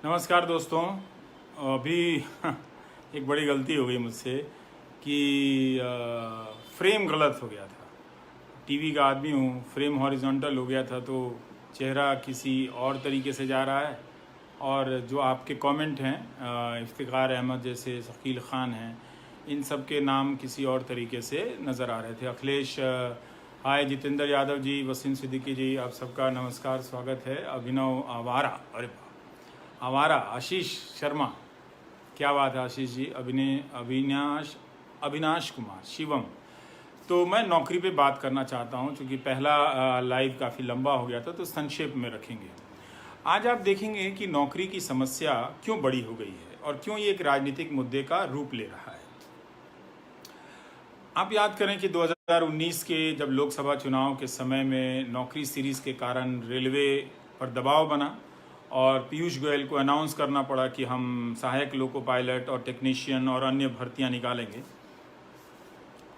नमस्कार दोस्तों। अभी एक बड़ी गलती हो गई मुझसे कि फ्रेम गलत हो गया था। टीवी का आदमी हूँ, फ्रेम हॉरिजॉन्टल हो गया था तो चेहरा किसी और तरीके से जा रहा है। और जो आपके कमेंट हैं, इफ्तिखार अहमद जैसे, शकील ख़ान हैं, इन सब के नाम किसी और तरीके से नज़र आ रहे थे। अखिलेश, हाय, जितेंद्र यादव जी, वसीम सिद्दीकी जी, आप सबका नमस्कार, स्वागत है। अभिनव आवारा, अरे आवारा, आशीष शर्मा, क्या बात है आशीष जी। अविनाश कुमार, शिवम। तो मैं नौकरी पे बात करना चाहता हूँ, क्योंकि पहला लाइव काफ़ी लंबा हो गया था, तो संक्षेप में रखेंगे। आज आप देखेंगे कि नौकरी की समस्या क्यों बड़ी हो गई है और क्यों ये एक राजनीतिक मुद्दे का रूप ले रहा है। आप याद करें कि 2019 के जब लोकसभा चुनाव के समय में नौकरी सीरीज के कारण रेलवे पर दबाव बना और पीयूष गोयल को अनाउंस करना पड़ा कि हम सहायक लोको पायलट और टेक्नीशियन और अन्य भर्तियां निकालेंगे।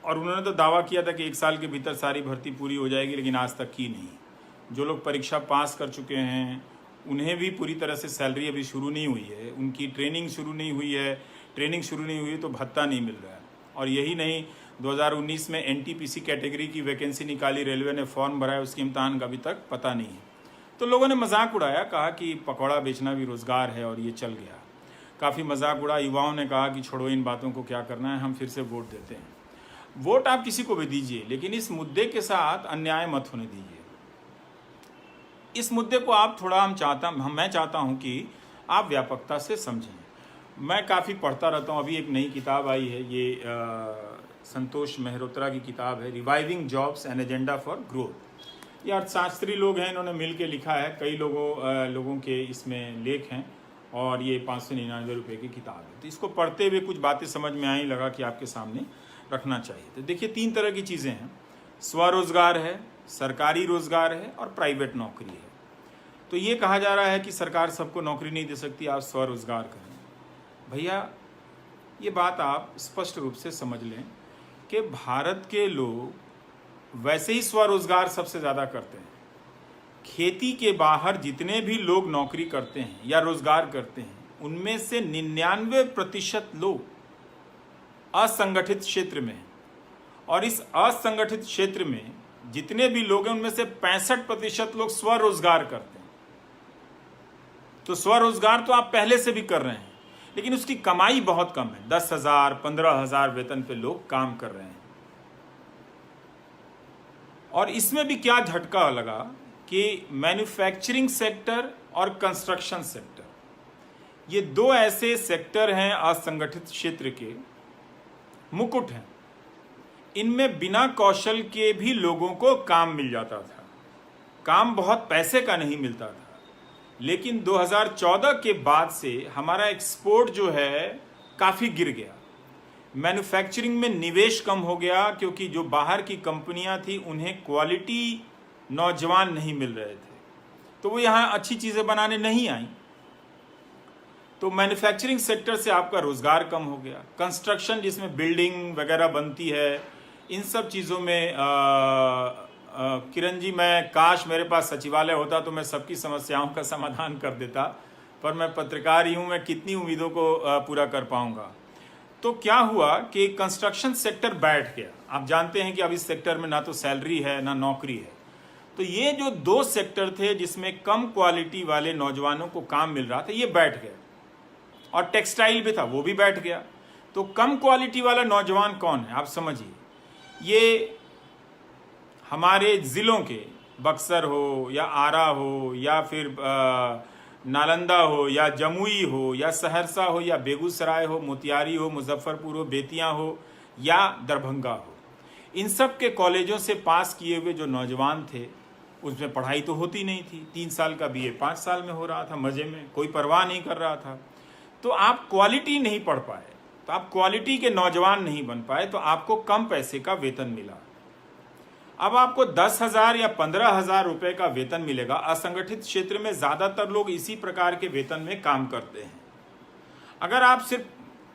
और उन्होंने तो दावा किया था कि 1 साल के भीतर सारी भर्ती पूरी हो जाएगी, लेकिन आज तक की नहीं। जो लोग परीक्षा पास कर चुके हैं उन्हें भी पूरी तरह से सैलरी अभी शुरू नहीं हुई है, उनकी ट्रेनिंग शुरू नहीं हुई है। ट्रेनिंग शुरू नहीं हुई तो भत्ता नहीं मिल रहा है। और यही नहीं, 2019 में एनटीपीसी कैटेगरी की वैकेंसी निकाली, रेलवे ने फॉर्म भरा है, उसकी इम्तहान का अभी तक पता नहीं है। तो लोगों ने मजाक उड़ाया, कहा कि पकौड़ा बेचना भी रोजगार है, और ये चल गया। काफ़ी मजाक उड़ा। युवाओं ने कहा कि छोड़ो इन बातों को, क्या करना है, हम फिर से वोट देते हैं। वोट आप किसी को भी दीजिए, लेकिन इस मुद्दे के साथ अन्याय मत होने दीजिए। इस मुद्दे को आप थोड़ा मैं चाहता हूं कि आप व्यापकता से समझें। मैं काफ़ी पढ़ता रहता हूं। अभी एक नई किताब आई है, ये संतोष मेहरोत्रा की किताब है, reviving jobs an agenda for growth. ये अर्थशास्त्री लोग हैं, इन्होंने मिल के लिखा है। कई लोगों के इसमें लेख हैं, और ये 599 रुपये की किताब है। तो इसको पढ़ते हुए कुछ बातें समझ में आई, लगा कि आपके सामने रखना चाहिए। तो देखिए, 3 तरह की चीज़ें हैं। स्वरोजगार है, सरकारी रोजगार है, और प्राइवेट नौकरी है। तो ये कहा जा रहा है कि सरकार सबको नौकरी नहीं दे सकती, आप स्वरोजगार करें। भैया, ये बात आप स्पष्ट रूप से समझ लें कि भारत के लोग वैसे ही स्वरोजगार सबसे ज़्यादा करते हैं। खेती के बाहर जितने भी लोग नौकरी करते हैं या रोजगार करते हैं, उनमें से 99% लोग असंगठित क्षेत्र में हैं। और इस असंगठित क्षेत्र में जितने भी लोग हैं, उनमें से 65% लोग स्वरोजगार करते हैं। तो स्वरोजगार तो आप पहले से भी कर रहे हैं, लेकिन उसकी कमाई बहुत कम है। 10,000, 15,000 वेतन पे लोग काम कर रहे हैं। और इसमें भी क्या झटका लगा कि मैन्युफैक्चरिंग सेक्टर और कंस्ट्रक्शन सेक्टर, ये 2 ऐसे सेक्टर हैं असंगठित क्षेत्र के, मुकुट हैं। इनमें बिना कौशल के भी लोगों को काम मिल जाता था। काम बहुत पैसे का नहीं मिलता था, लेकिन 2014 के बाद से हमारा एक्सपोर्ट जो है काफ़ी गिर गया। मैन्युफैक्चरिंग में निवेश कम हो गया, क्योंकि जो बाहर की कंपनियां थी उन्हें क्वालिटी नौजवान नहीं मिल रहे थे, तो वो यहाँ अच्छी चीज़ें बनाने नहीं आई। तो मैन्युफैक्चरिंग सेक्टर से आपका रोजगार कम हो गया। कंस्ट्रक्शन, जिसमें बिल्डिंग वगैरह बनती है, इन सब चीज़ों में किरण जी, मैं काश मेरे पास सचिवालय होता तो मैं सबकी समस्याओं का समाधान कर देता, पर मैं पत्रकार ही हूँ, मैं कितनी उम्मीदों को पूरा कर पाऊंगा। तो क्या हुआ कि कंस्ट्रक्शन सेक्टर बैठ गया। आप जानते हैं कि अब इस सेक्टर में ना तो सैलरी है ना नौकरी है। तो ये जो 2 सेक्टर थे जिसमें कम क्वालिटी वाले नौजवानों को काम मिल रहा था, ये बैठ गए। और टेक्सटाइल भी था, वो भी बैठ गया। तो कम क्वालिटी वाला नौजवान कौन है, आप समझिए। ये हमारे ज़िलों के, बक्सर हो या आरा हो या फिर नालंदा हो या जमुई हो या सहरसा हो या बेगूसराय हो, मोतिहारी हो, मुजफ्फरपुर हो, बेतिया हो या दरभंगा हो, इन सब के कॉलेजों से पास किए हुए जो नौजवान थे, उसमें पढ़ाई तो होती नहीं थी। 3 साल का बीए 5 साल में हो रहा था, मज़े में, कोई परवाह नहीं कर रहा था। तो आप क्वालिटी नहीं पढ़ पाए, तो आप क्वालिटी के नौजवान नहीं बन पाए, तो आपको कम पैसे का वेतन मिला। अब आपको 10,000 या 15,000 रुपये का वेतन मिलेगा। असंगठित क्षेत्र में ज़्यादातर लोग इसी प्रकार के वेतन में काम करते हैं। अगर आप सिर्फ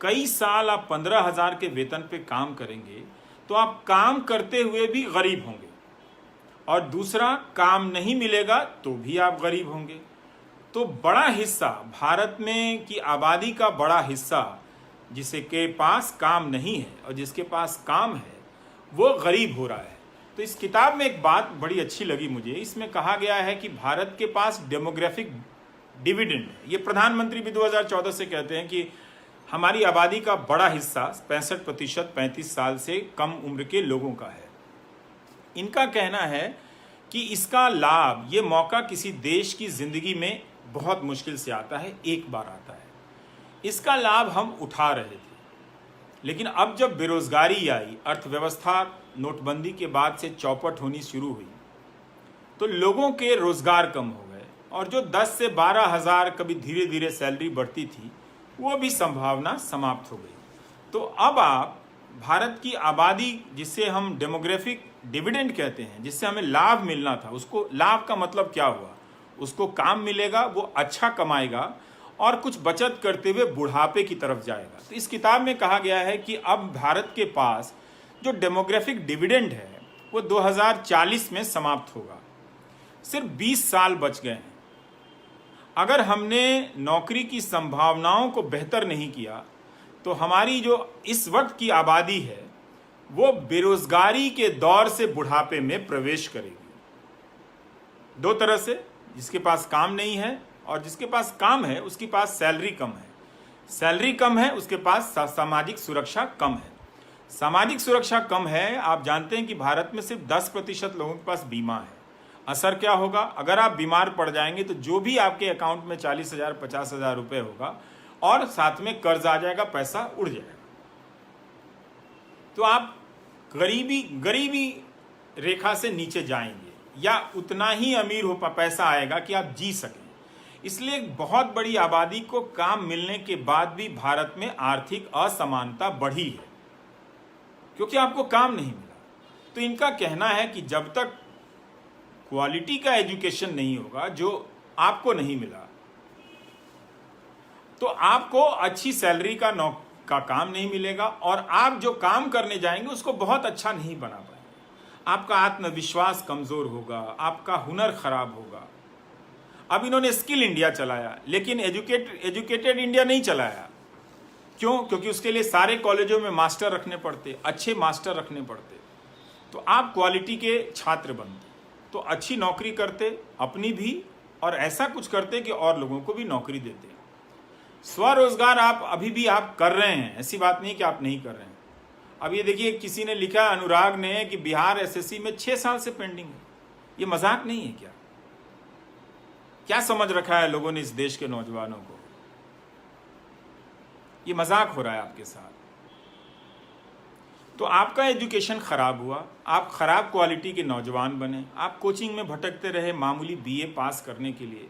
कई साल आप 15,000 के वेतन पे काम करेंगे, तो आप काम करते हुए भी गरीब होंगे। और दूसरा, काम नहीं मिलेगा तो भी आप गरीब होंगे। तो बड़ा हिस्सा भारत में की आबादी का बड़ा हिस्सा जिसे के पास काम नहीं है और जिसके पास काम है वो गरीब हो रहा है। तो इस किताब में एक बात बड़ी अच्छी लगी मुझे। इसमें कहा गया है कि भारत के पास डेमोग्राफिक डिविडेंड है। ये प्रधानमंत्री भी 2014 से कहते हैं कि हमारी आबादी का बड़ा हिस्सा 65% 35 साल से कम उम्र के लोगों का है। इनका कहना है कि इसका लाभ, ये मौका किसी देश की जिंदगी में बहुत मुश्किल से आता है, एक बार आता है। इसका लाभ हम उठा रहे थे, लेकिन अब जब बेरोजगारी आई, अर्थव्यवस्था नोटबंदी के बाद से चौपट होनी शुरू हुई, तो लोगों के रोजगार कम हो गए और जो 10 से 12 हज़ार कभी धीरे धीरे सैलरी बढ़ती थी, वो भी संभावना समाप्त हो गई। तो अब आप भारत की आबादी, जिसे हम डेमोग्राफिक डिविडेंड कहते हैं, जिससे हमें लाभ मिलना था, उसको, लाभ का मतलब क्या हुआ, उसको काम मिलेगा, वो अच्छा कमाएगा और कुछ बचत करते हुए बुढ़ापे की तरफ जाएगा। तो इस किताब में कहा गया है कि अब भारत के पास जो डेमोग्राफिक डिविडेंड है वो 2040 में समाप्त होगा। सिर्फ 20 साल बच गए हैं। अगर हमने नौकरी की संभावनाओं को बेहतर नहीं किया तो हमारी जो इस वक्त की आबादी है वो बेरोजगारी के दौर से बुढ़ापे में प्रवेश करेगी। दो तरह से, जिसके पास काम नहीं है और जिसके पास काम है उसके पास सैलरी कम है। सैलरी कम है, उसके पास सामाजिक सुरक्षा कम है। सामाजिक सुरक्षा कम है, आप जानते हैं कि भारत में सिर्फ 10% लोगों के पास बीमा है। असर क्या होगा, अगर आप बीमार पड़ जाएंगे तो जो भी आपके अकाउंट में 40,000 50,000 रुपए होगा और साथ में कर्ज आ जाएगा, पैसा उड़ जाएगा। तो आप गरीबी रेखा से नीचे जाएंगे या उतना ही अमीर हो पैसा आएगा कि आप जी सकें। इसलिए बहुत बड़ी आबादी को काम मिलने के बाद भी भारत में आर्थिक असमानता बढ़ी है, क्योंकि आपको काम नहीं मिला। तो इनका कहना है कि जब तक क्वालिटी का एजुकेशन नहीं होगा, जो आपको नहीं मिला, तो आपको अच्छी सैलरी का काम नहीं मिलेगा और आप जो काम करने जाएंगे उसको बहुत अच्छा नहीं बना पाएंगे। आपका आत्मविश्वास कमजोर होगा, आपका हुनर खराब होगा। अब इन्होंने स्किल इंडिया चलाया, लेकिन एजुकेटेड इंडिया नहीं चलाया। क्यों? क्योंकि उसके लिए सारे कॉलेजों में मास्टर रखने पड़ते, अच्छे मास्टर रखने पड़ते। तो आप क्वालिटी के छात्र बनते तो अच्छी नौकरी करते, अपनी भी, और ऐसा कुछ करते कि और लोगों को भी नौकरी देते। स्वरोजगार आप अभी भी आप कर रहे हैं, ऐसी बात नहीं कि आप नहीं कर रहे हैं। अब ये देखिए, किसी ने लिखा, अनुराग ने, कि बिहार एसएससी में 6 साल से पेंडिंग है। ये मजाक नहीं है क्या? क्या समझ रखा है लोगों ने इस देश के नौजवानों को? ये मजाक हो रहा है आपके साथ। तो आपका एजुकेशन खराब हुआ, आप खराब क्वालिटी के नौजवान बने, आप कोचिंग में भटकते रहे मामूली बीए पास करने के लिए,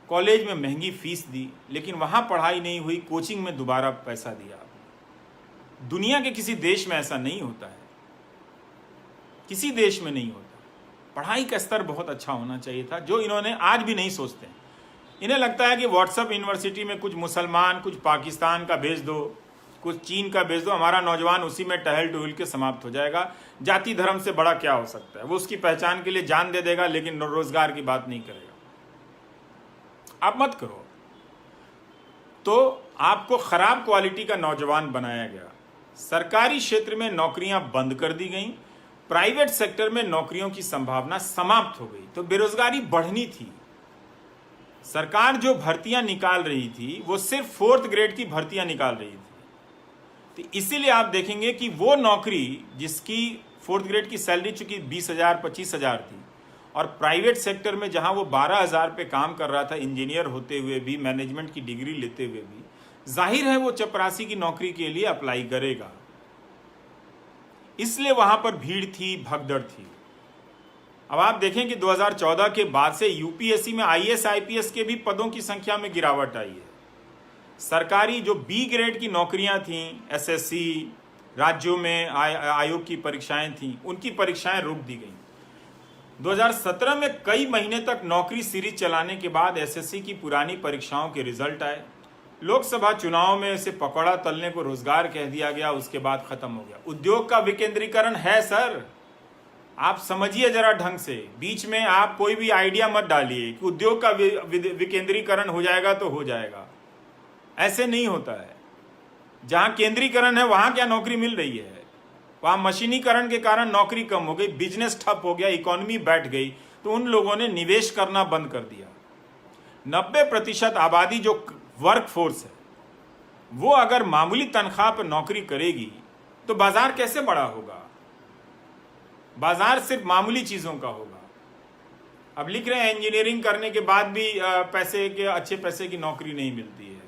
कॉलेज में महंगी फीस दी, लेकिन वहां पढ़ाई नहीं हुई, कोचिंग में दोबारा पैसा दिया। दुनिया के किसी देश में ऐसा नहीं होता है, किसी देश में नहीं होता। पढ़ाई का स्तर बहुत अच्छा होना चाहिए था, जो इन्होंने आज भी नहीं सोचते। इन्हें लगता है कि व्हाट्सएप यूनिवर्सिटी में कुछ मुसलमान, कुछ पाकिस्तान का भेज दो, कुछ चीन का भेज दो, हमारा नौजवान उसी में टहल टहल के समाप्त हो जाएगा। जाति धर्म से बड़ा क्या हो सकता है? वो उसकी पहचान के लिए जान दे देगा, लेकिन रोजगार की बात नहीं करेगा। आप मत करो। तो आपको खराब क्वालिटी का नौजवान बनाया गया। सरकारी क्षेत्र में नौकरियां बंद कर दी गई, प्राइवेट सेक्टर में नौकरियों की संभावना समाप्त हो गई। तो बेरोजगारी बढ़नी थी। सरकार जो भर्तियां निकाल रही थी वो सिर्फ 4th ग्रेड की भर्तियां निकाल रही थी। तो इसीलिए आप देखेंगे कि वो नौकरी जिसकी 4th ग्रेड की सैलरी चूंकि 20,000 25,000 थी, और प्राइवेट सेक्टर में जहां वो 12,000 पे काम कर रहा था, इंजीनियर होते हुए भी, मैनेजमेंट की डिग्री लेते हुए भी, जाहिर है वो चपरासी की नौकरी के लिए अप्लाई करेगा। इसलिए वहां पर भीड़ थी, भगदड़ थी। अब आप देखें कि 2014 के बाद से यूपीएससी में आईएएस आईपीएस के भी पदों की संख्या में गिरावट आई है। सरकारी जो बी ग्रेड की नौकरियां थीं, एसएससी, राज्यों में आयोग की परीक्षाएं थीं, उनकी परीक्षाएं रोक दी गई। 2017 में कई महीने तक नौकरी सीरीज चलाने के बाद एसएससी की पुरानी परीक्षाओं के रिजल्ट आए। लोकसभा चुनाव में इसे पकौड़ा तलने को रोजगार कह दिया गया, उसके बाद खत्म हो गया। उद्योग का विकेंद्रीकरण है सर, आप समझिए जरा ढंग से, बीच में आप कोई भी आइडिया मत डालिए कि उद्योग का विकेंद्रीकरण हो जाएगा तो हो जाएगा। ऐसे नहीं होता है। जहां केंद्रीकरण है वहां क्या नौकरी मिल रही है? वहां मशीनीकरण के कारण नौकरी कम हो गई, बिजनेस ठप हो गया, इकोनॉमी बैठ गई, तो उन लोगों ने निवेश करना बंद कर दिया। 90% आबादी जो वर्क फोर्स है वो अगर मामूली तनख्वाह पर नौकरी करेगी तो बाजार कैसे बड़ा होगा? बाजार सिर्फ मामूली चीजों का होगा। अब लिख रहे हैं इंजीनियरिंग करने के बाद भी पैसे के, अच्छे पैसे की नौकरी नहीं मिलती है।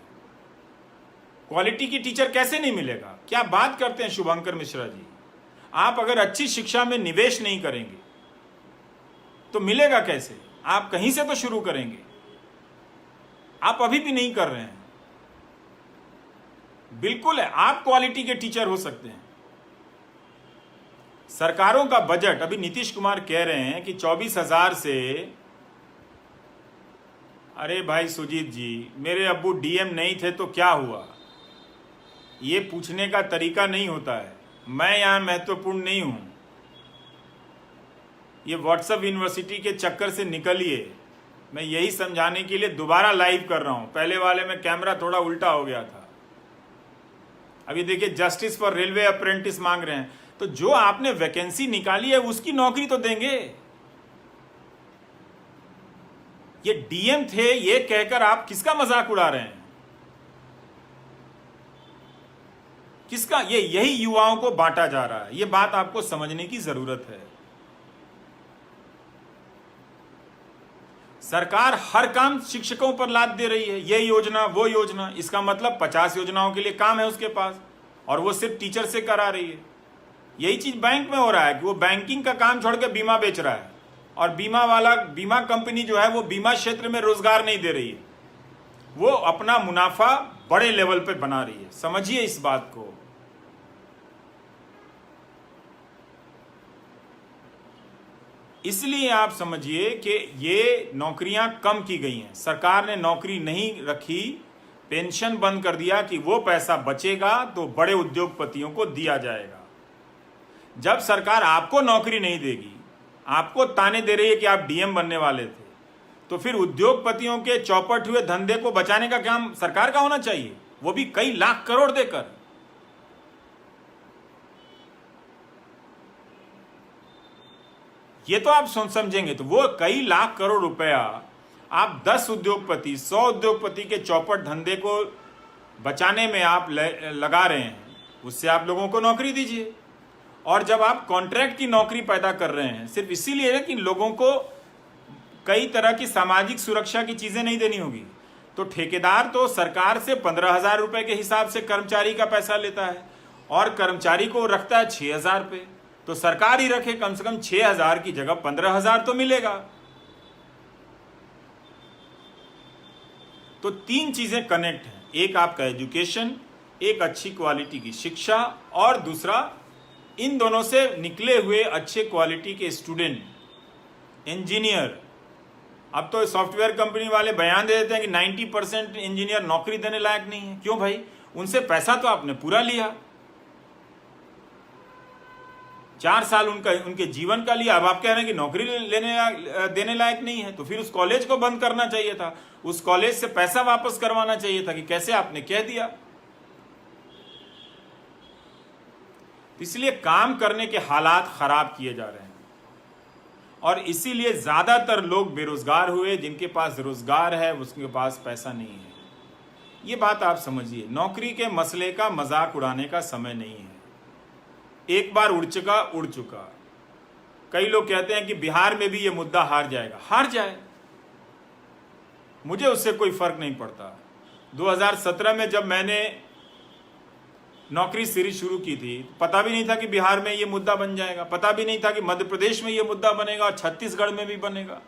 क्वालिटी की टीचर कैसे नहीं मिलेगा? क्या बात करते हैं शुभंकर मिश्रा जी। आप अगर अच्छी शिक्षा में निवेश नहीं करेंगे तो मिलेगा कैसे? आप कहीं से तो शुरू करेंगे। आप अभी भी नहीं कर रहे हैं। बिल्कुल है, आप क्वालिटी के टीचर हो सकते हैं। सरकारों का बजट, अभी नीतीश कुमार कह रहे हैं कि 24,000 से, अरे भाई सुजीत जी, मेरे अब्बू डीएम नहीं थे तो क्या हुआ? ये पूछने का तरीका नहीं होता है। मैं यहां महत्वपूर्ण नहीं हूं। ये व्हाट्सएप यूनिवर्सिटी के चक्कर से निकलिए। मैं यही समझाने के लिए दोबारा लाइव कर रहा हूं। पहले वाले में कैमरा थोड़ा उल्टा हो गया था। अभी देखिए, जस्टिस फॉर रेलवे अप्रेंटिस मांग रहे हैं, तो जो आपने वैकेंसी निकाली है उसकी नौकरी तो देंगे। ये डीएम थे ये कहकर आप किसका मजाक उड़ा रहे हैं? किसका? ये यही युवाओं को बांटा जा रहा है। ये बात आपको समझने की जरूरत है। सरकार हर काम शिक्षकों पर लाद दे रही है, ये योजना वो योजना। इसका मतलब 50 योजनाओं के लिए काम है उसके पास, और वो सिर्फ टीचर से करा रही है। यही चीज बैंक में हो रहा है कि वो बैंकिंग का काम छोड़ के बीमा बेच रहा है, और बीमा कंपनी जो है वो बीमा क्षेत्र में रोजगार नहीं दे रही है। वो अपना मुनाफा बड़े लेवल पे बना रही है। समझिए इस बात को। इसलिए आप समझिए कि ये नौकरियां कम की गई हैं। सरकार ने नौकरी नहीं रखी, पेंशन बंद कर दिया कि वो पैसा बचेगा तो बड़े उद्योगपतियों को दिया जाएगा। जब सरकार आपको नौकरी नहीं देगी, आपको ताने दे रही है कि आप डीएम बनने वाले थे, तो फिर उद्योगपतियों के चौपट हुए धंधे को बचाने का काम सरकार का होना चाहिए, वो भी कई लाख करोड़ देकर। ये तो आप समझेंगे तो वो कई लाख करोड़ रुपया आप 10 उद्योगपति 100 उद्योगपति के चौपट धंधे को बचाने में आप लगा रहे हैं, उससे आप लोगों को नौकरी दीजिए। और जब आप कॉन्ट्रैक्ट की नौकरी पैदा कर रहे हैं सिर्फ इसीलिए कि लोगों को कई तरह की सामाजिक सुरक्षा की चीजें नहीं देनी होगी, तो ठेकेदार तो सरकार से 15,000 रुपए के हिसाब से कर्मचारी का पैसा लेता है और कर्मचारी को रखता है 6,000 पे। तो सरकार ही रखे, कम से कम 6,000 की जगह 15,000 तो मिलेगा। तो 3 चीजें कनेक्ट हैं, एक आपका एजुकेशन, एक अच्छी क्वालिटी की शिक्षा, और दूसरा इन दोनों से निकले हुए अच्छे क्वालिटी के स्टूडेंट, इंजीनियर। अब तो सॉफ्टवेयर कंपनी वाले बयान दे देते हैं कि 90% इंजीनियर नौकरी देने लायक नहीं है। क्यों भाई? उनसे पैसा तो आपने पूरा लिया, 4 साल उनके जीवन का लिया। अब आप कह रहे हैं कि नौकरी देने लायक नहीं है, तो फिर उस कॉलेज को बंद करना चाहिए था, उस कॉलेज से पैसा वापस करवाना चाहिए था कि कैसे आपने कह दिया। इसलिए काम करने के हालात खराब किए जा रहे हैं, और इसीलिए ज्यादातर लोग बेरोजगार हुए। जिनके पास रोजगार है उसके पास पैसा नहीं है। ये बात आप समझिए। नौकरी के मसले का मजाक उड़ाने का समय नहीं है। एक बार उड़ चुका। कई लोग कहते हैं कि बिहार में भी ये मुद्दा हार जाएगा। हार जाए, मुझे उससे कोई फर्क नहीं पड़ता। 2017 में जब मैंने नौकरी सीरीज शुरू की थी, पता भी नहीं था कि बिहार में ये मुद्दा बन जाएगा, पता भी नहीं था कि मध्य प्रदेश में ये मुद्दा बनेगा और छत्तीसगढ़ में भी बनेगा।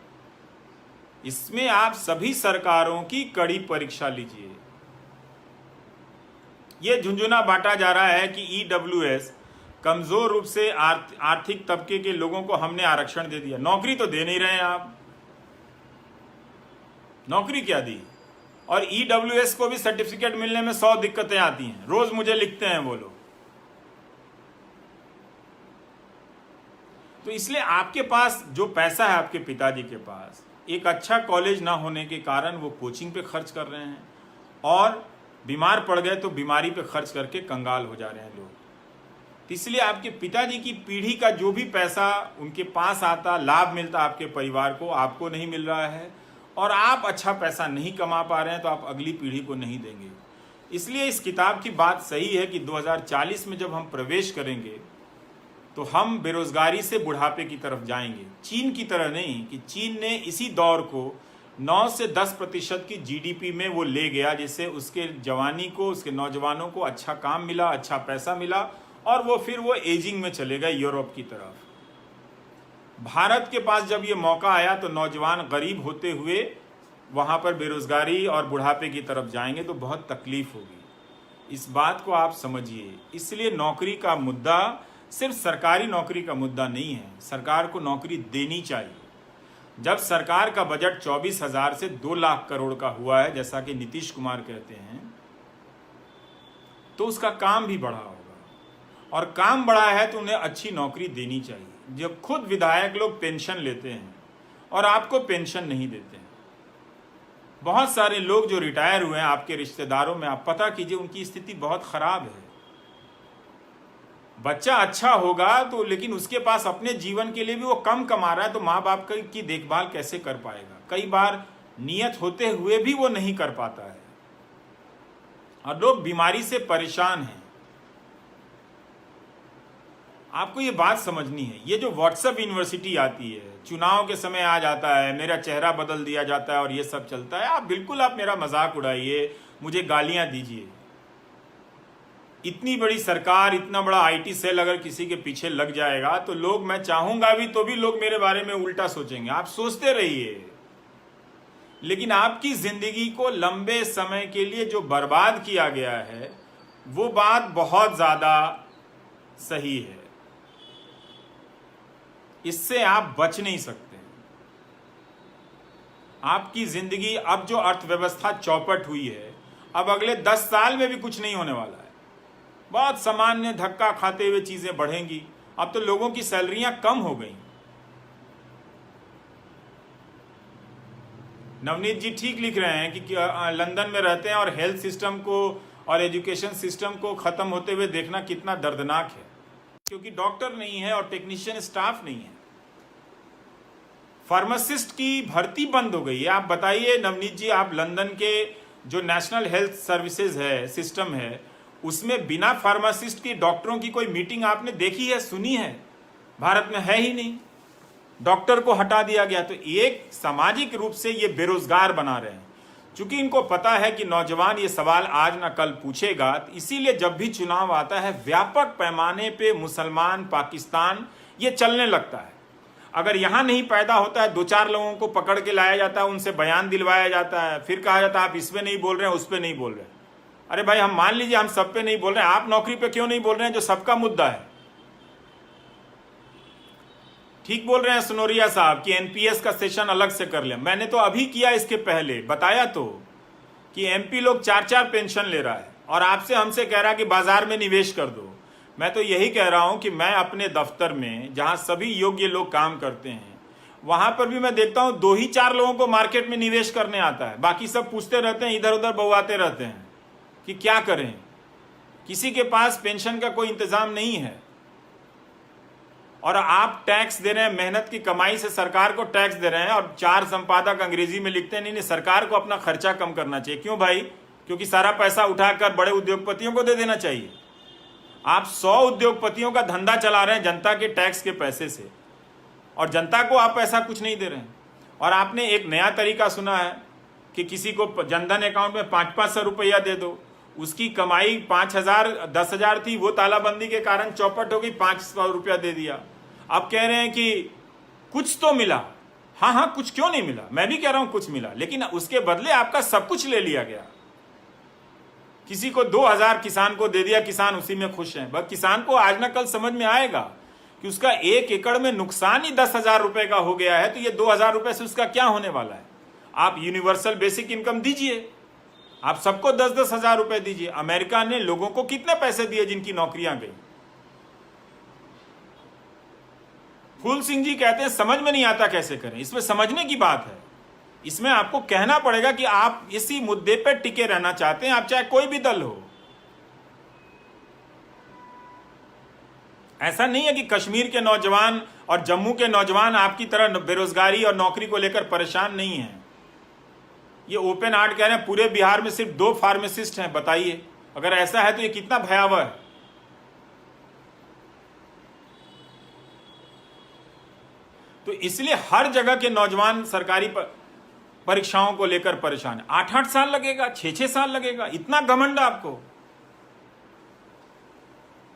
इसमें आप सभी सरकारों की कड़ी परीक्षा लीजिए। ये झुंझुना बांटा जा रहा है कि ईडब्ल्यूएस, कमजोर रूप से आर्थिक तबके के लोगों को हमने आरक्षण दे दिया। नौकरी तो दे नहीं रहे हैं आप, नौकरी क्या दी? और ईडब्ल्यूएस को भी सर्टिफिकेट मिलने में 100 दिक्कतें आती हैं, रोज मुझे लिखते हैं वो लोग। तो इसलिए आपके पास जो पैसा है आपके पिताजी के पास, एक अच्छा कॉलेज ना होने के कारण वो कोचिंग पे खर्च कर रहे हैं, और बीमार पड़ गए तो बीमारी पे खर्च करके कंगाल हो जा रहे हैं लोग। तो इसलिए आपके पिताजी की पीढ़ी का जो भी पैसा उनके पास आता, लाभ मिलता आपके परिवार को, आपको नहीं मिल रहा है, और आप अच्छा पैसा नहीं कमा पा रहे हैं, तो आप अगली पीढ़ी को नहीं देंगे। इसलिए इस किताब की बात सही है कि 2040 में जब हम प्रवेश करेंगे तो हम बेरोजगारी से बुढ़ापे की तरफ जाएंगे। चीन की तरह नहीं कि चीन ने इसी दौर को 9 से 10% की जीडीपी में वो ले गया, जिससे उसके जवानी को, उसके नौजवानों को अच्छा काम मिला, अच्छा पैसा मिला, और वो फिर वो एजिंग में चले गए यूरोप की तरफ। भारत के पास जब ये मौका आया तो नौजवान गरीब होते हुए वहाँ पर बेरोजगारी और बुढ़ापे की तरफ जाएंगे, तो बहुत तकलीफ होगी। इस बात को आप समझिए। इसलिए नौकरी का मुद्दा सिर्फ सरकारी नौकरी का मुद्दा नहीं है, सरकार को नौकरी देनी चाहिए। जब सरकार का बजट 24,000 से 2 लाख करोड़ का हुआ है, जैसा कि नीतीश कुमार कहते हैं, तो उसका काम भी बढ़ा होगा, और काम बढ़ा है तो उन्हें अच्छी नौकरी देनी चाहिए। जब खुद विधायक लोग पेंशन लेते हैं और आपको पेंशन नहीं देते हैं, बहुत सारे लोग जो रिटायर हुए हैं आपके रिश्तेदारों में, आप पता कीजिए उनकी स्थिति बहुत खराब है। बच्चा अच्छा होगा तो, लेकिन उसके पास अपने जीवन के लिए भी वो कम कमा रहा है, तो माँ बाप की देखभाल कैसे कर पाएगा? कई बार नियत होते हुए भी वो नहीं कर पाता है, और लोग बीमारी से परेशान हैं। आपको ये बात समझनी है। ये जो व्हाट्सएप यूनिवर्सिटी आती है, चुनाव के समय आ जाता है, मेरा चेहरा बदल दिया जाता है और ये सब चलता है, आप मेरा मजाक उड़ाइए, मुझे गालियां दीजिए। इतनी बड़ी सरकार, इतना बड़ा आईटी सेल अगर किसी के पीछे लग जाएगा तो लोग, मैं चाहूंगा भी तो भी लोग मेरे बारे में उल्टा सोचेंगे। आप सोचते रहिए, लेकिन आपकी जिंदगी को लंबे समय के लिए जो बर्बाद किया गया है, वो बात बहुत ज्यादा सही है। इससे आप बच नहीं सकते। आपकी जिंदगी, अब जो अर्थव्यवस्था चौपट हुई है, अब अगले 10 साल में भी कुछ नहीं होने वाला है। बहुत सामान्य धक्का खाते हुए चीजें बढ़ेंगी। अब तो लोगों की सैलरियां कम हो गई। नवनीत जी ठीक लिख रहे हैं कि लंदन में रहते हैं और हेल्थ सिस्टम को और एजुकेशन सिस्टम को खत्म होते हुए देखना कितना दर्दनाक है, क्योंकि डॉक्टर नहीं है और टेक्नीशियन स्टाफ नहीं है। फार्मासिस्ट की भर्ती बंद हो गई है। आप बताइए नवनीत जी, आप लंदन के जो नेशनल हेल्थ सर्विसेज है, सिस्टम है, उसमें बिना फार्मासिस्ट की डॉक्टरों की कोई मीटिंग आपने देखी है, सुनी है? भारत में है ही नहीं। डॉक्टर को हटा दिया गया। तो एक सामाजिक रूप से ये बेरोजगार बना रहे हैं। चूंकि इनको पता है कि नौजवान ये सवाल आज ना कल पूछेगा, इसीलिए जब भी चुनाव आता है व्यापक पैमाने पे मुसलमान, पाकिस्तान, ये चलने लगता है। अगर यहां नहीं पैदा होता है, 2-4 लोगों को पकड़ के लाया जाता है, उनसे बयान दिलवाया जाता है, फिर कहा जाता है आप इस पे नहीं बोल रहे हैं, उस पे नहीं बोल रहे हैं। अरे भाई, हम मान लीजिए हम सब पे नहीं बोल रहे हैं, आप नौकरी पे क्यों नहीं बोल रहे हैं जो सबका मुद्दा है? ठीक बोल रहे हैं सुनोरिया साहब कि एनपीएस का सेशन अलग से कर लें। मैंने तो अभी किया, इसके पहले बताया तो कि एमपी लोग 4-4 पेंशन ले रहा है और आपसे हमसे कह रहा है कि बाजार में निवेश कर दो। मैं तो यही कह रहा हूं कि मैं अपने दफ्तर में जहां सभी योग्य लोग काम करते हैं, वहां पर भी मैं देखता हूं 2 ही 4 लोगों को मार्केट में निवेश करने आता है। बाकी सब पूछते रहते हैं, इधर उधर बउआते रहते हैं कि क्या करें। किसी के पास पेंशन का कोई इंतजाम नहीं है। और आप टैक्स दे रहे हैं, मेहनत की कमाई से सरकार को टैक्स दे रहे हैं, और 4 संपादक अंग्रेजी में लिखते हैं नहीं सरकार को अपना खर्चा कम करना चाहिए। क्यों भाई? क्योंकि सारा पैसा उठाकर बड़े उद्योगपतियों को दे देना चाहिए। आप 100 उद्योगपतियों का धंधा चला रहे हैं जनता के टैक्स के पैसे से, और जनता को आप पैसा कुछ नहीं दे रहे हैं। और आपने एक नया तरीका सुना है कि किसी को जनधन अकाउंट में 500 रुपया दे दो। उसकी कमाई 5,000 10,000 थी, वो तालाबंदी के कारण चौपट हो गई, 500 रुपया दे दिया। अब कह रहे हैं कि कुछ तो मिला। हाँ, कुछ क्यों नहीं मिला? मैं भी कह रहा हूं कुछ मिला, लेकिन उसके बदले आपका सब कुछ ले लिया गया। किसी को 2,000 किसान को दे दिया, किसान उसी में खुश है। बस किसान को आज ना कल समझ में आएगा कि उसका 1 एकड़ में नुकसान ही 10,000 रुपए का हो गया है, तो ये 2,000 रुपए से उसका क्या होने वाला है? आप यूनिवर्सल बेसिक इनकम दीजिए, आप सबको 10-10 हजार रुपए दीजिए। अमेरिका ने लोगों को कितने पैसे दिए जिनकी नौकरियां गई? फूल सिंह जी कहते हैं समझ में नहीं आता कैसे करें। इसमें समझने की बात है, इसमें आपको कहना पड़ेगा कि आप इसी मुद्दे पर टिके रहना चाहते हैं, आप चाहे कोई भी दल हो। ऐसा नहीं है कि कश्मीर के नौजवान और जम्मू के नौजवान आपकी तरह बेरोजगारी और नौकरी को लेकर परेशान नहीं हैं। ये ओपन हार्ट कह रहे हैं पूरे बिहार में सिर्फ 2 फार्मासिस्ट हैं। बताइए, अगर ऐसा है तो ये कितना भयावह है। तो इसलिए हर जगह के नौजवान सरकारी परीक्षाओं को लेकर परेशान है। 8-8 साल लगेगा, 6-6 साल लगेगा, इतना घमंड आपको।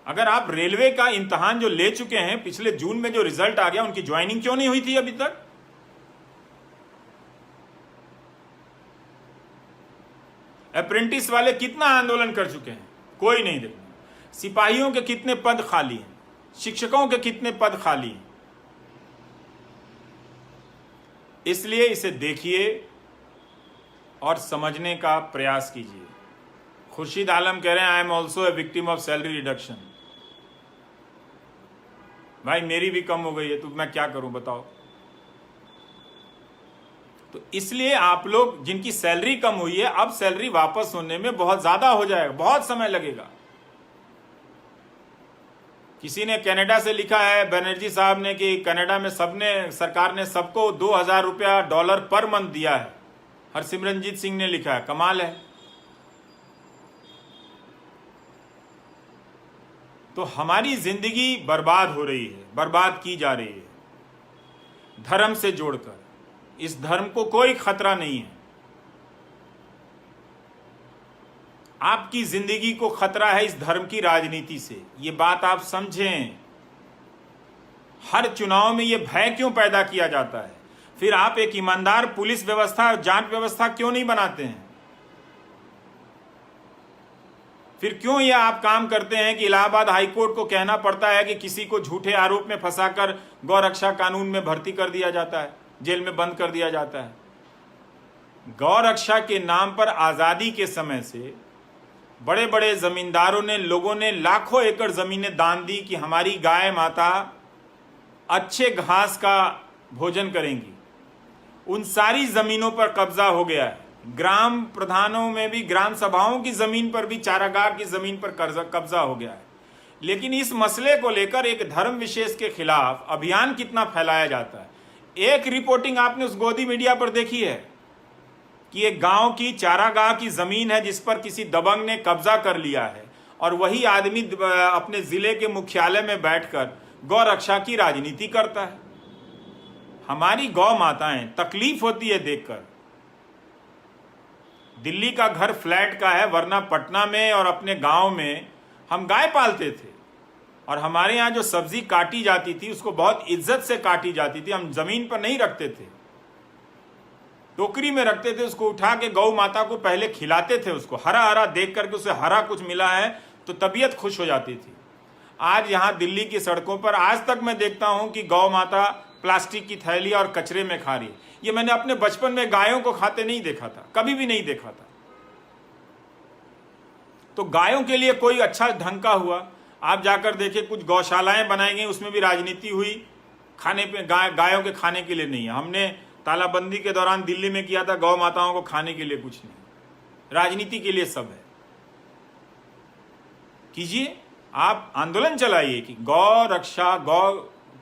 अगर आप रेलवे का इम्तिहान जो ले चुके हैं, पिछले जून में जो रिजल्ट आ गया, उनकी ज्वाइनिंग क्यों नहीं हुई थी अभी तक? अप्रेंटिस वाले कितना आंदोलन कर चुके हैं, कोई नहीं देखना। सिपाहियों के कितने पद खाली हैं, शिक्षकों के कितने पद खाली हैं। इसलिए इसे देखिए और समझने का प्रयास कीजिए। खुर्शीद आलम कह रहे हैं I am also a victim of salary reduction. भाई मेरी भी कम हो गई है, तो मैं क्या करूं बताओ। तो इसलिए आप लोग जिनकी सैलरी कम हुई है, अब सैलरी वापस होने में बहुत ज्यादा हो जाएगा, बहुत समय लगेगा। किसी ने कनाडा से लिखा है, बनर्जी साहब ने, कि कनाडा में सबने, सरकार ने सबको $2000 पर मंथ दिया है। हरसिमरनजीत सिंह ने लिखा है, कमाल है। तो हमारी जिंदगी बर्बाद हो रही है, बर्बाद की जा रही है धर्म से जोड़कर। इस धर्म को कोई खतरा नहीं है, आपकी जिंदगी को खतरा है इस धर्म की राजनीति से। ये बात आप समझें। हर चुनाव में ये भय क्यों पैदा किया जाता है? फिर आप एक ईमानदार पुलिस व्यवस्था, जांच व्यवस्था क्यों नहीं बनाते हैं? फिर क्यों ये आप काम करते हैं कि इलाहाबाद हाईकोर्ट को कहना पड़ता है कि किसी को झूठे आरोप में फंसाकर गौरक्षा कानून में भर्ती कर दिया जाता है, जेल में बंद कर दिया जाता है। गौरक्षा के नाम पर आजादी के समय से बड़े बड़े जमींदारों ने, लोगों ने लाखों एकड़ जमीनें दान दी कि हमारी गाय माता अच्छे घास का भोजन करेंगी। उन सारी जमीनों पर कब्जा हो गया है। ग्राम प्रधानों में भी, ग्राम सभाओं की जमीन पर भी, चारागाह की जमीन पर कब्जा हो गया है। लेकिन इस मसले को लेकर एक धर्म विशेष के खिलाफ अभियान कितना फैलाया जाता है। एक रिपोर्टिंग आपने उस गोदी मीडिया पर देखी है कि एक गांव की चारागाह की जमीन है जिस पर किसी दबंग ने कब्जा कर लिया है, और वही आदमी अपने जिले के मुख्यालय में बैठकर गौ रक्षा की राजनीति करता है। हमारी गौ माताएं, तकलीफ होती है देखकर। दिल्ली का घर फ्लैट का है, वरना पटना में और अपने गांव में हम गाय पालते थे, और हमारे यहाँ जो सब्जी काटी जाती थी उसको बहुत इज्जत से काटी जाती थी। हम जमीन पर नहीं रखते थे, टोकरी में रखते थे। उसको उठा के गौ माता को पहले खिलाते थे। उसको हरा हरा देख करके उसे हरा कुछ मिला है तो तबीयत खुश हो जाती थी। आज यहाँ दिल्ली की सड़कों पर आज तक मैं देखता हूँ कि गौ माता प्लास्टिक की थैली और कचरे में खा रही है। ये मैंने अपने बचपन में गायों को खाते नहीं देखा था, कभी भी नहीं देखा था। तो गायों के लिए कोई अच्छा ढंग का हुआ। आप जाकर देखिए, कुछ गौशालाएं बनाई गई, उसमें भी राजनीति हुई। खाने पे गायों के खाने के लिए नहीं है। हमने तालाबंदी के दौरान दिल्ली में किया था, गौ माताओं को खाने के लिए कुछ नहीं, राजनीति के लिए सब है। कीजिए, आप आंदोलन चलाइए कि गौ रक्षा, गौ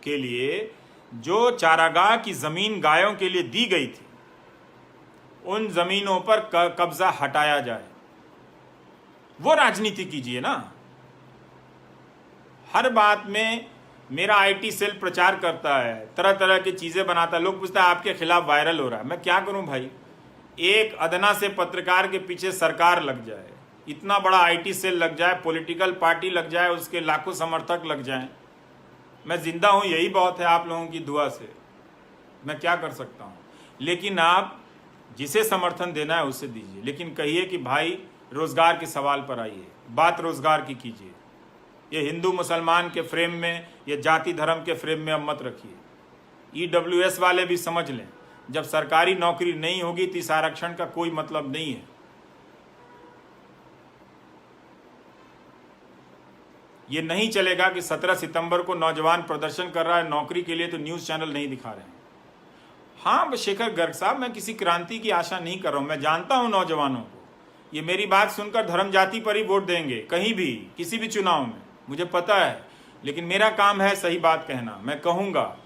के लिए जो चारागाह की जमीन गायों के लिए दी गई थी, उन जमीनों पर कब्जा हटाया जाए। वो राजनीति कीजिए ना। हर बात में मेरा आईटी सेल प्रचार करता है, तरह तरह की चीजें बनाता है। लोग पूछता है आपके खिलाफ वायरल हो रहा है। मैं क्या करूं भाई? एक अदना से पत्रकार के पीछे सरकार लग जाए, इतना बड़ा आईटी सेल लग जाए, पॉलिटिकल पार्टी लग जाए, उसके लाखों समर्थक लग जाएं। मैं जिंदा हूं, यही बहुत है। आप लोगों की दुआ से मैं क्या कर सकता हूं? लेकिन आप जिसे समर्थन देना है उसे दीजिए, लेकिन कहिए कि भाई रोजगार के सवाल पर आइए, बात रोजगार की कीजिए। ये हिंदू मुसलमान के फ्रेम में, ये जाति धर्म के फ्रेम में अब मत रखिए। ईडब्ल्यूएस वाले भी समझ लें, जब सरकारी नौकरी नहीं होगी तो इस आरक्षण का कोई मतलब नहीं है। ये नहीं चलेगा कि 17 सितंबर को नौजवान प्रदर्शन कर रहा है नौकरी के लिए तो न्यूज़ चैनल नहीं दिखा रहे हैं। हाँ शेखर गर्ग साहब, मैं किसी क्रांति की आशा नहीं कर रहा हूँ। मैं जानता हूँ नौजवानों को, ये मेरी बात सुनकर धर्म जाति पर ही वोट देंगे कहीं भी, किसी भी चुनाव में, मुझे पता है। लेकिन मेरा काम है सही बात कहना, मैं कहूँगा।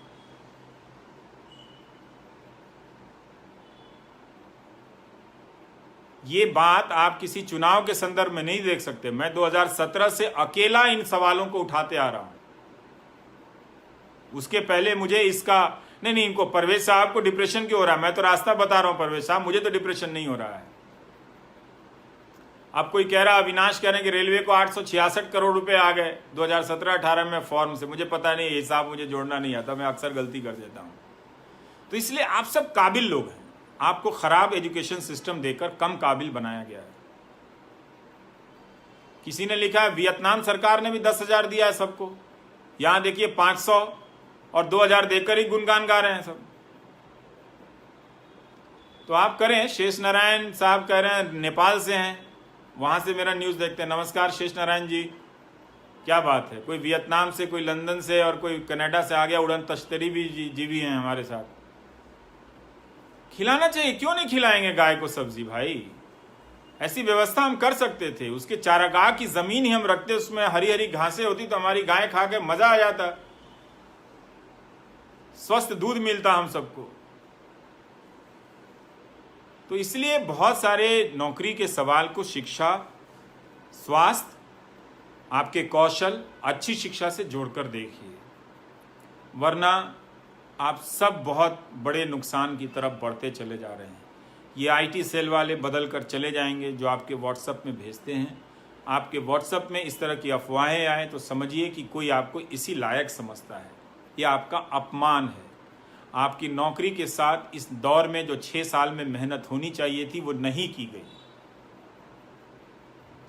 ये बात आप किसी चुनाव के संदर्भ में नहीं देख सकते। मैं 2017 से अकेला इन सवालों को उठाते आ रहा हूं। उसके पहले मुझे इसका नहीं, इनको परवेज साहब को डिप्रेशन क्यों हो रहा है, मैं तो रास्ता बता रहा हूं परवेज साहब, मुझे तो डिप्रेशन नहीं हो रहा है। अब कोई कह रहा, अविनाश कह रहे हैं कि रेलवे को 866 करोड़ रुपए आ गए 2017-18 में फॉर्म से। मुझे पता नहीं, हिसाब मुझे जोड़ना नहीं आता, मैं अक्सर गलती कर देता हूं। तो इसलिए आप सब काबिल लोग हैं, आपको खराब एजुकेशन सिस्टम देकर कम काबिल बनाया गया है। किसी ने लिखा है वियतनाम सरकार ने भी 10,000 दिया है सबको, यहां देखिए 500 और 2,000 देकर ही गुणगान गा रहे हैं सब। तो आप करें। शेष नारायण साहब कह रहे हैं नेपाल से हैं, वहां से मेरा न्यूज देखते हैं। नमस्कार शेष नारायण जी, क्या बात है, कोई वियतनाम से, कोई लंदन से और कोई कनाडा से आ गया। उड़न तश्तरी भी जी भी हैं हमारे साथ। खिलाना चाहिए, क्यों नहीं खिलाएंगे गाय को सब्जी भाई? ऐसी व्यवस्था हम कर सकते थे। उसके चारागाह की जमीन ही हम रखते, उसमें हरी हरी घासें होती तो हमारी गाय खा के मजा आ जाता, स्वस्थ दूध मिलता हम सबको। तो इसलिए बहुत सारे नौकरी के सवाल को शिक्षा, स्वास्थ्य, आपके कौशल, अच्छी शिक्षा से जोड़कर देखिए, वरना आप सब बहुत बड़े नुकसान की तरफ बढ़ते चले जा रहे हैं। ये आईटी सेल वाले बदल कर चले जाएंगे जो आपके व्हाट्सएप में भेजते हैं। आपके व्हाट्सएप में इस तरह की अफवाहें आए तो समझिए कि कोई आपको इसी लायक समझता है। ये आपका अपमान है। आपकी नौकरी के साथ इस दौर में जो 6 साल में मेहनत होनी चाहिए थी वो नहीं की गई।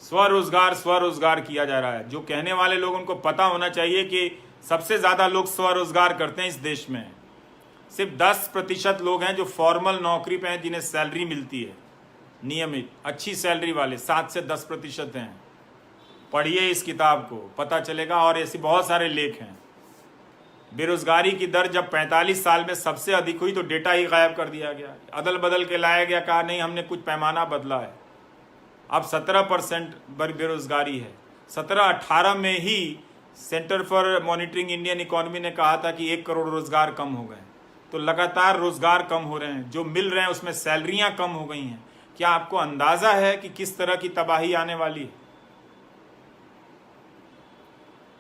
स्वरोजगार किया जा रहा है। जो कहने वाले लोग, उनको पता होना चाहिए कि सबसे ज़्यादा लोग स्वरोजगार करते हैं इस देश में। सिर्फ 10% लोग हैं जो फॉर्मल नौकरी पे हैं, जिन्हें सैलरी मिलती है नियमित, अच्छी सैलरी वाले 7 से 10% हैं। पढ़िए इस किताब को, पता चलेगा। और ऐसे बहुत सारे लेख हैं। बेरोजगारी की दर जब 45 साल में सबसे अधिक हुई तो डेटा ही गायब कर दिया गया, अदल बदल के लाया गया, कहा नहीं हमने कुछ पैमाना बदला है। अब 17% बेरोजगारी है। 17-18 में ही सेंटर फॉर मॉनिटरिंग इंडियन इकोनॉमी ने कहा था कि 1 करोड़ रोजगार कम हो गए। तो लगातार रोजगार कम हो रहे हैं, जो मिल रहे हैं उसमें सैलरियां कम हो गई हैं। क्या आपको अंदाजा है कि किस तरह की तबाही आने वाली है?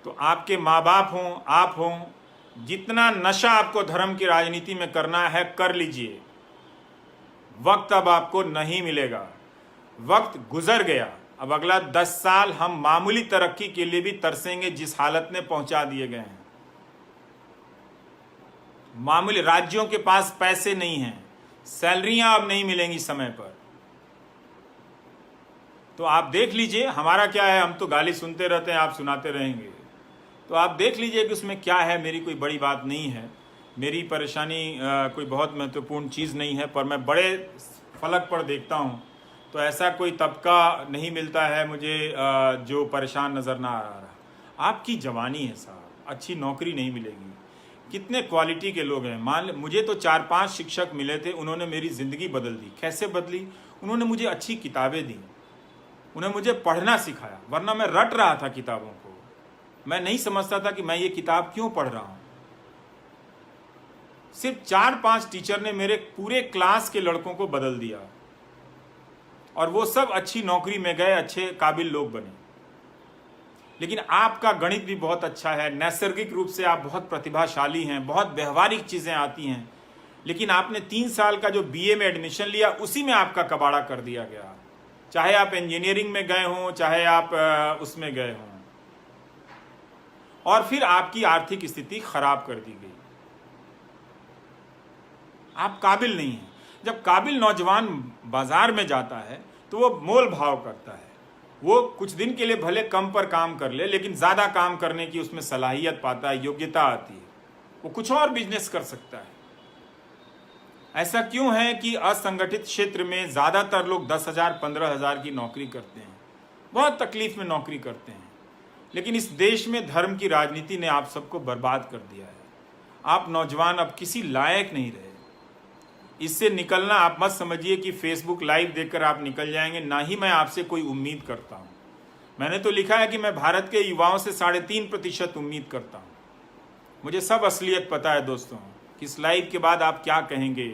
तो आपके माँ बाप हों, आप हों, जितना नशा आपको धर्म की राजनीति में करना है कर लीजिए। वक्त अब आपको नहीं मिलेगा, वक्त गुजर गया। अब अगला 10 साल हम मामूली तरक्की के लिए भी तरसेंगे जिस हालत में पहुंचा दिए गए हैं। मामूली, राज्यों के पास पैसे नहीं हैं, सैलरियां अब नहीं मिलेंगी समय पर। तो आप देख लीजिए हमारा क्या है, हम तो गाली सुनते रहते हैं, आप सुनाते रहेंगे। तो आप देख लीजिए कि उसमें क्या है। मेरी कोई बड़ी बात नहीं है, मेरी परेशानी कोई बहुत महत्वपूर्ण चीज़ नहीं है, पर मैं बड़े फलक पर देखता हूँ तो ऐसा कोई तबका नहीं मिलता है मुझे जो परेशान नज़र ना आ रहा। आपकी जवानी है साहब, अच्छी नौकरी नहीं मिलेगी। कितने क्वालिटी के लोग हैं। मान ले मुझे तो 4-5 शिक्षक मिले थे, उन्होंने मेरी ज़िंदगी बदल दी। कैसे बदली? उन्होंने मुझे अच्छी किताबें दी, उन्हें मुझे पढ़ना सिखाया, वरना मैं रट रहा था किताबों को। मैं नहीं समझता था कि मैं ये किताब क्यों पढ़ रहा हूँ। सिर्फ 4-5 टीचर ने मेरे पूरे क्लास के लड़कों को बदल दिया और वो सब अच्छी नौकरी में गए, अच्छे काबिल लोग बने। लेकिन आपका गणित भी बहुत अच्छा है, नैसर्गिक रूप से आप बहुत प्रतिभाशाली हैं, बहुत व्यवहारिक चीज़ें आती हैं, लेकिन आपने 3 साल का जो बीए में एडमिशन लिया उसी में आपका कबाड़ा कर दिया गया। चाहे आप इंजीनियरिंग में गए हों, चाहे आप उसमें गए हों, और फिर आपकी आर्थिक स्थिति खराब कर दी गई। आप काबिल नहीं हैं। जब काबिल नौजवान बाजार में जाता है तो वो मोल भाव करता है। वो कुछ दिन के लिए भले कम पर काम कर ले, लेकिन ज़्यादा काम करने की उसमें सलाहियत पाता है, योग्यता आती है, वो कुछ और बिजनेस कर सकता है। ऐसा क्यों है कि असंगठित क्षेत्र में ज़्यादातर लोग 10,000 15,000 की नौकरी करते हैं, बहुत तकलीफ में नौकरी करते हैं। लेकिन इस देश में धर्म की राजनीति ने आप सबको बर्बाद कर दिया है। आप नौजवान अब किसी लायक नहीं रहे। इससे निकलना आप मत समझिए कि फेसबुक लाइव देखकर आप निकल जाएंगे, ना ही मैं आपसे कोई उम्मीद करता हूं। मैंने तो लिखा है कि मैं भारत के युवाओं से 3.5% उम्मीद करता हूं। मुझे सब असलियत पता है दोस्तों कि इस लाइव के बाद आप क्या कहेंगे।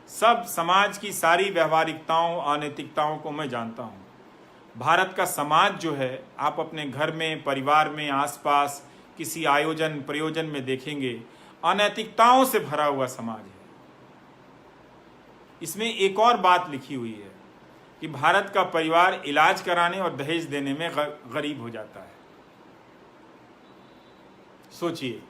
सब समाज की सारी व्यवहारिकताओं, अनैतिकताओं को मैं जानता हूं। भारत का समाज जो है, आप अपने घर में, परिवार में, आसपास किसी आयोजन प्रयोजन में देखेंगे, अनैतिकताओं से भरा हुआ समाज है। इसमें एक और बात लिखी हुई है कि भारत का परिवार इलाज कराने और दहेज देने में गरीब हो जाता है। सोचिए,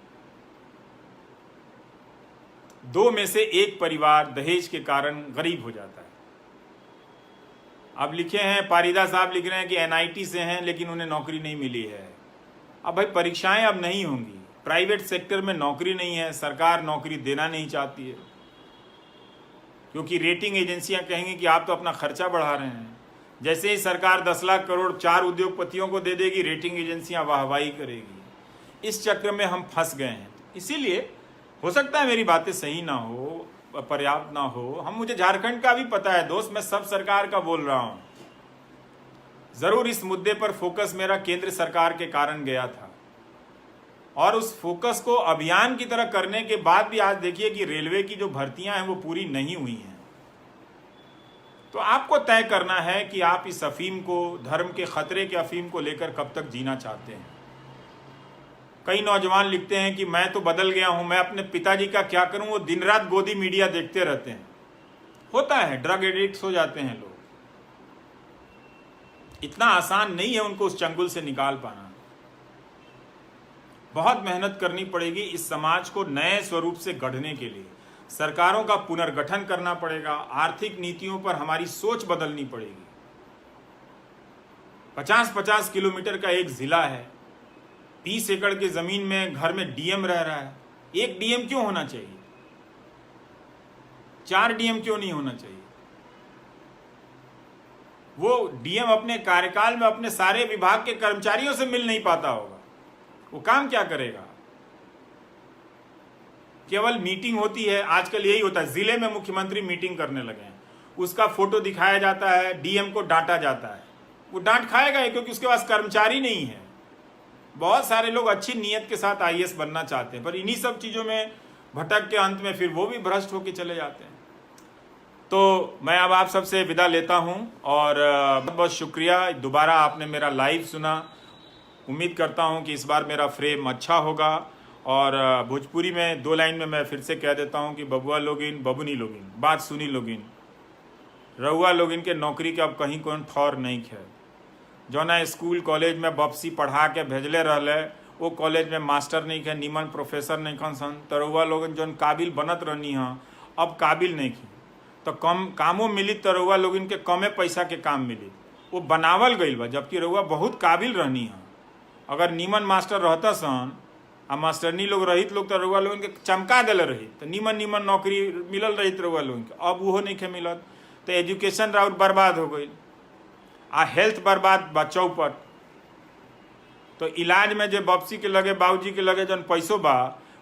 2 में से 1 परिवार दहेज के कारण गरीब हो जाता है। अब लिखे हैं, पारिदा साहब लिख रहे हैं कि एनआईटी से हैं लेकिन उन्हें नौकरी नहीं मिली है। अब भाई परीक्षाएं अब नहीं होंगी, प्राइवेट सेक्टर में नौकरी नहीं है, सरकार नौकरी देना नहीं चाहती है, क्योंकि रेटिंग एजेंसियां कहेंगी कि आप तो अपना खर्चा बढ़ा रहे हैं। जैसे ही सरकार 10 लाख करोड़ 4 उद्योगपतियों को दे देगी, रेटिंग एजेंसियां वाहवाही करेगी। इस चक्र में हम फंस गए हैं। इसीलिए हो सकता है मेरी बातें सही ना हो, पर्याप्त ना हो, मुझे झारखंड का भी पता है दोस्त, मैं सब सरकार का बोल रहा हूं। जरूर इस मुद्दे पर फोकस मेरा केंद्र सरकार के कारण गया था, और उस फोकस को अभियान की तरह करने के बाद भी आज देखिए कि रेलवे की जो भर्तियां हैं वो पूरी नहीं हुई हैं। तो आपको तय करना है कि आप इस अफीम को, धर्म के खतरे के अफीम को लेकर कब तक जीना चाहते हैं। कई नौजवान लिखते हैं कि मैं तो बदल गया हूं, मैं अपने पिताजी का क्या करूं, वो दिन रात गोदी मीडिया देखते रहते हैं। होता है, ड्रग एडिक्ट हो जाते हैं लोग। इतना आसान नहीं है उनको उस चंगुल से निकाल पाना। बहुत मेहनत करनी पड़ेगी इस समाज को नए स्वरूप से गढ़ने के लिए। सरकारों का पुनर्गठन करना पड़ेगा, आर्थिक नीतियों पर हमारी सोच बदलनी पड़ेगी। 50-50 किलोमीटर का एक जिला है, 20 एकड़ की जमीन में घर में डीएम रह रहा है। एक डीएम क्यों होना चाहिए? 4 डीएम क्यों नहीं होना चाहिए? वो डीएम अपने कार्यकाल में अपने सारे विभाग के कर्मचारियों से मिल नहीं पाता होगा, वो काम क्या करेगा? केवल मीटिंग होती है, आजकल यही होता है, जिले में मुख्यमंत्री मीटिंग करने लगे हैं, उसका फोटो दिखाया जाता है, डीएम को डांटा जाता है। वो डांट खाएगा क्योंकि उसके पास कर्मचारी नहीं है। बहुत सारे लोग अच्छी नीयत के साथ आईएएस बनना चाहते हैं, पर इन्हीं सब चीजों में भटक के अंत में फिर वो भी भ्रष्ट होकर चले जाते हैं। तो मैं अब आप सबसे विदा लेता हूं, और बहुत बहुत शुक्रिया, दोबारा आपने मेरा लाइव सुना। उम्मीद करता हूं कि इस बार मेरा फ्रेम अच्छा होगा। और भोजपुरी में 2 लाइन में मैं फिर से कह देता हूं कि बबुआ लोगिन, बबुनी लोगिन, बात सुनी लोगिन, रउआ लोगिन के नौकरी के अब कहीं कौन ठौर नहीं है। जो ना स्कूल कॉलेज में बपसी पढ़ा के भेजले रहले, वो कॉलेज में मास्टर नहीं है, नीमन प्रोफेसर नहीं खन सन, तो रउआ लोगन जौन काबिल बनत रहनी है अब काबिल नहीं की, तो कम कामों मिली तो रउआ लोगन के कमे पैसा के काम मिली। वो बनावल गई बा, जबकि रउआ बहुत काबिल रहनी है। अगर नीमन मास्टर रहता सन आ मास्टरनी लोग रहित लोग, तो रउआ लोगन के चमका दिले रही, तो नीमन नौकरी मिलल रही रउआ लोगन के। अब वो नहीं खे मिलत, तो एजुकेशन राउर बर्बाद हो गई, आ हेल्थ बर्बाद बा चौपट। तो इलाज में जो बपसी के लगे, बाबूजी के लगे जौन पैसों बा,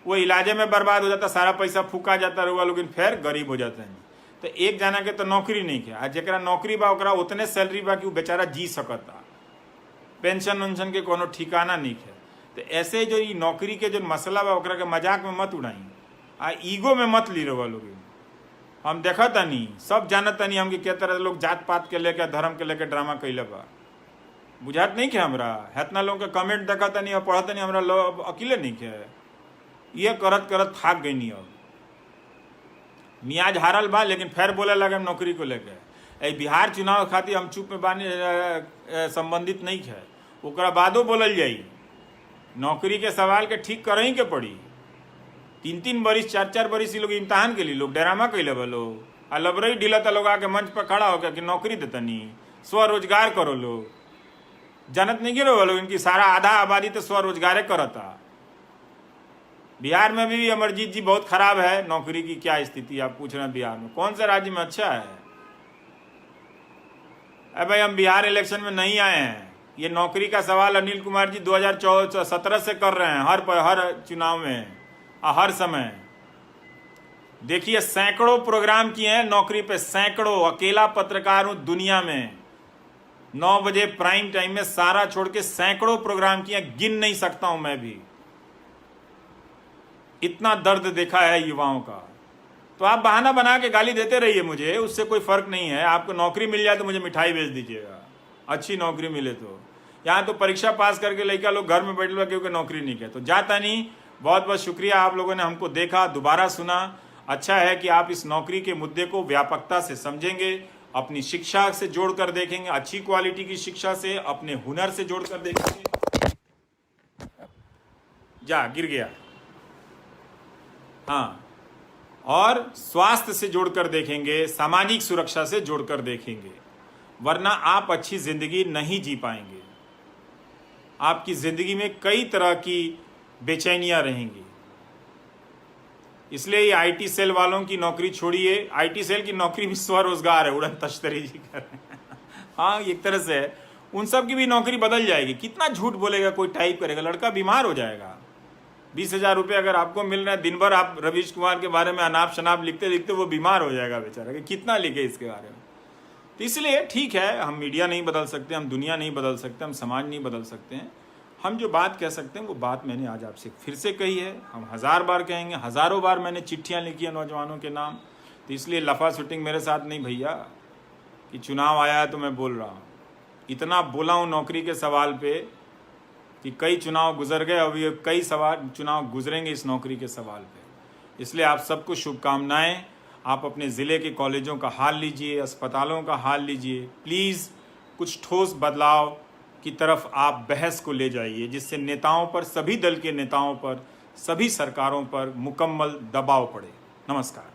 वो इलाजे में बर्बाद हो जाता, सारा पैसा फूका जाता, रउआ लोगन फिर गरीब हो जाता है। तो एक जना के तो नौकरी नहीं है, आ जरा नौकरी बा ओकरा उतने सैलरी बा कि वो बेचारा जी सकता, पेंशन उन्शन के कोनो ठिकाना नहीं है। तो ऐसे जो ये नौकरी के जो मसला बा ओकरा के मजाक में मत उड़ाई, आ ईगो में मत ली रउआ लोग। हम देखा तनी, सब जानत तनी हम कि क्या तरह लोग जात पात के लेके, धर्म के लेके ड्रामा कैले बा, बुझात नहीं के हमरा। हेतना लोग के कमेंट देखा तनी और पढ़ा तनी, हमरा लोग अकेले नहीं के, ये करत करत थाक गई नहीं। अब मियाज हारल बा, लेकिन फिर बोले लगे नौकरी को लेके। बिहार चुनाव खातिर हम चुप में बानी, संबंधित नहीं है, ओकरा बादो बोलल जाई। नौकरी के सवाल के ठीक करही के पड़ी। 3-3 बरिस 4-4 बरिस लोग इम्तहान के लिए लोग डरामा कैले बा लोग, आ लबरई ढिलता लोग आके मंच पर खड़ा होकर कि नौकरी देतनी, स्वरोजगार करो। लोग जानत नहीं गिरो लोग, इनकी सारा आधा आबादी तो स्वरोजगार करता। बिहार में भी अमरजीत जी बहुत खराब है, नौकरी की क्या स्थिति आप पूछ रहे हैं। बिहार में कौन से राज्य में अच्छा है? अरे भाई हम बिहार इलेक्शन में नहीं आए हैं, ये नौकरी का सवाल अनिल कुमार जी 2017 से कर रहे हैं, हर चुनाव में, हर समय। देखिए सैकड़ों प्रोग्राम किए हैं नौकरी पे, सैकड़ों। अकेला पत्रकार हूं दुनिया में, 9 बजे प्राइम टाइम में सारा छोड़ के सैकड़ों प्रोग्राम किए, गिन नहीं सकता हूं मैं भी। इतना दर्द देखा है युवाओं का। तो आप बहाना बना के गाली देते रहिए मुझे, उससे कोई फर्क नहीं है। आपको नौकरी मिल जाए तो मुझे मिठाई भेज दीजिएगा, अच्छी नौकरी मिले तो। यहाँ तो परीक्षा पास करके लड़का लोग घर में बैठ लो क्योंकि नौकरी नहीं किया। तो जाता नहीं, बहुत बहुत शुक्रिया आप लोगों ने हमको देखा, दोबारा सुना। अच्छा है कि आप इस नौकरी के मुद्दे को व्यापकता से समझेंगे, अपनी शिक्षा से जोड़कर देखेंगे, अच्छी क्वालिटी की शिक्षा से, अपने हुनर से जोड़कर देखेंगे। जा गिर गया, हाँ। और स्वास्थ्य से जोड़कर देखेंगे, सामाजिक सुरक्षा से जोड़कर देखेंगे, वरना आप अच्छी जिंदगी नहीं जी पाएंगे। आपकी जिंदगी में कई तरह की बेचैनियां रहेंगी। इसलिए ये आईटी सेल वालों की नौकरी छोड़िए। आईटी सेल की नौकरी भी स्वरोजगार है, उड़न तश्तरी जी कर रहे हैं। हाँ एक तरह से है, उन सब की भी नौकरी बदल जाएगी। कितना झूठ बोलेगा कोई, टाइप करेगा, लड़का बीमार हो जाएगा। 20,000 रुपये अगर आपको मिल रहा है, दिन भर आप रवीश कुमार के बारे में अनाप शनाप लिखते लिखते वो बीमार हो जाएगा बेचारा, कि कितना लिखे इसके बारे में। तो इसलिए ठीक है, हम मीडिया नहीं बदल सकते, हम दुनिया नहीं बदल सकते, हम समाज नहीं बदल सकते हैं। हम जो बात कह सकते हैं वो बात मैंने आज आपसे फिर से कही है, हम 1000 बार कहेंगे, हज़ारों बार मैंने चिट्ठियाँ लिखी हैं नौजवानों के नाम। तो इसलिए लफा शूटिंग मेरे साथ नहीं भैया, कि चुनाव आया है तो मैं बोल रहा हूँ। इतना बोला हूँ नौकरी के सवाल पे कि कई चुनाव गुजर गए, अभी कई चुनाव गुजरेंगे इस नौकरी के सवाल पे। इसलिए आप सबको शुभकामनाएं। आप अपने ज़िले के कॉलेजों का हाल लीजिए, अस्पतालों का हाल लीजिए। प्लीज़ कुछ ठोस बदलाव की तरफ आप बहस को ले जाइए, जिससे नेताओं पर, सभी दल के नेताओं पर, सभी सरकारों पर मुकम्मल दबाव पड़े। नमस्कार।